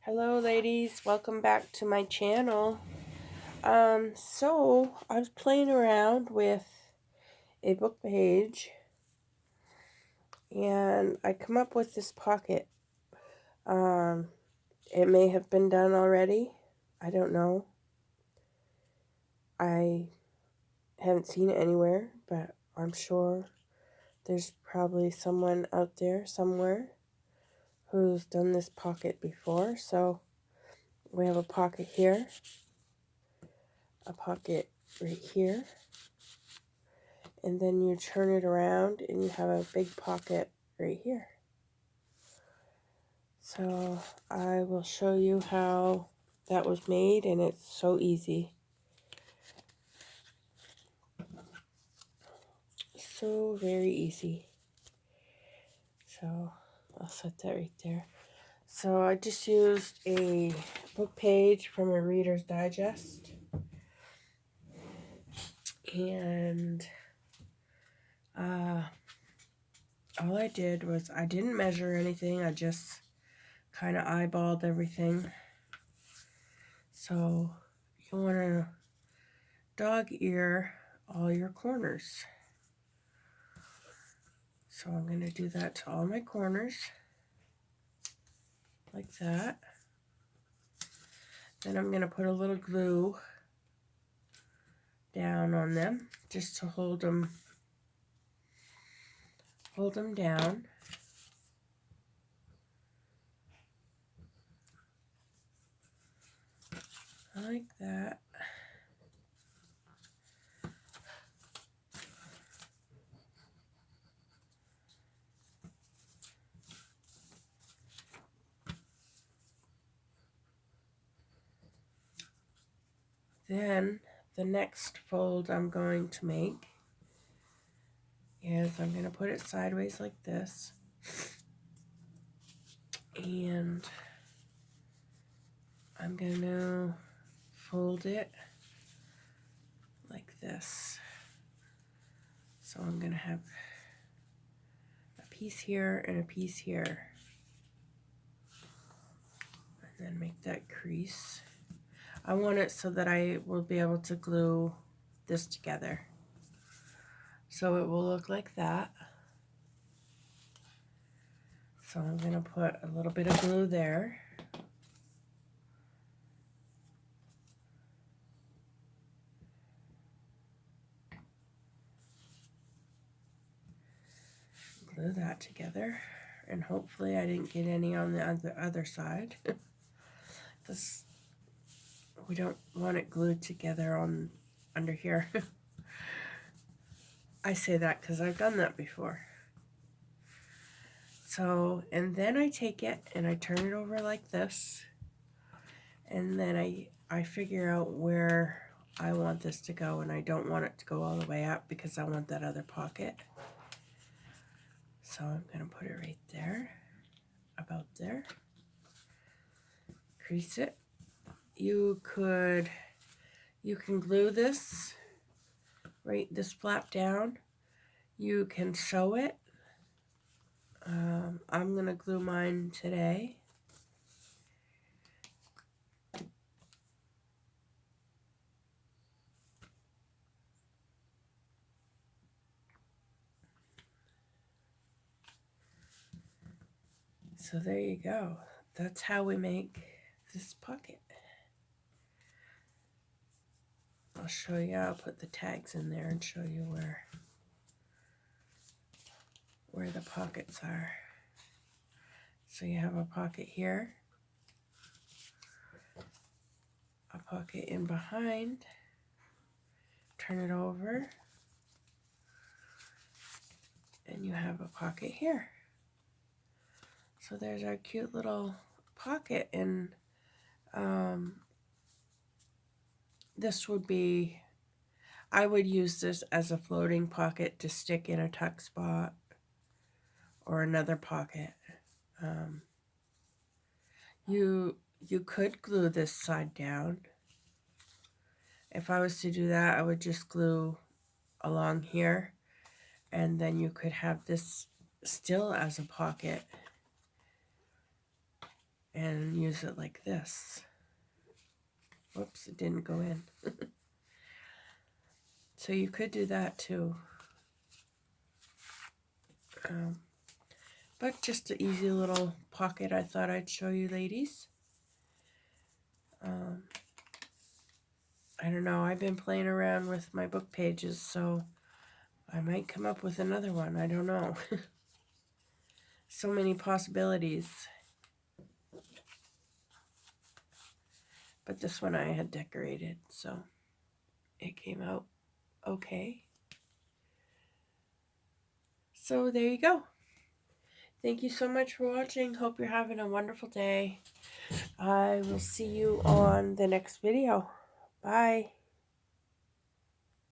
Hello ladies, welcome back to my channel. So I was playing around with a book page and I come up with this pocket. It may have been done already. I don't know. I haven't seen it anywhere, but I'm sure there's probably someone out there somewhere who's done this pocket before. So we have a pocket here, a pocket right here, and then you turn it around and you have a big pocket right here. So I will show you how that was made, and it's so easy. So very easy. So I'll set that right there. So I just used a book page from a Reader's Digest, and all I did was I didn't measure anything. I just kind of eyeballed everything. So you want to dog ear all your corners. So I'm going to do that to all my corners, like that. Then I'm going to put a little glue down on them, just to hold them down. Like that. Then the next fold I'm going to make is I'm going to put it sideways like this, and I'm going to fold it like this. So I'm going to have a piece here and a piece here, and then make that crease. I want it so that I will be able to glue this together. So it will look like that. So I'm going to put a little bit of glue there. Glue that together. And hopefully I didn't get any on the other side. Because we don't want it glued together on under here. I say that because I've done that before. So, and then I take it and I turn it over like this. And then I figure out where I want this to go, and I don't want it to go all the way up because I want that other pocket. So I'm going to put it right there, about there. Crease it. You can glue this, right, this flap down. You can sew it. I'm going to glue mine today. So there you go. That's how we make this pocket. I'll show you. I'll put the tags in there and show you where the pockets are. So you have a pocket here, a pocket in behind, turn it over, and you have a pocket here. So there's our cute little pocket, and this would be, I would use this as a floating pocket to stick in a tuck spot or another pocket. You could glue this side down. If I was to do that, I would just glue along here, and then you could have this still as a pocket, and use it like this. Whoops, it didn't go in. So you could do that too. But just an easy little pocket I thought I'd show you ladies. I don't know, I've been playing around with my book pages, so I might come up with another one. I don't know. So many possibilities. But this one I had decorated, so it came out okay. So there you go. Thank you so much for watching. Hope you're having a wonderful day. I will see you on the next video. Bye.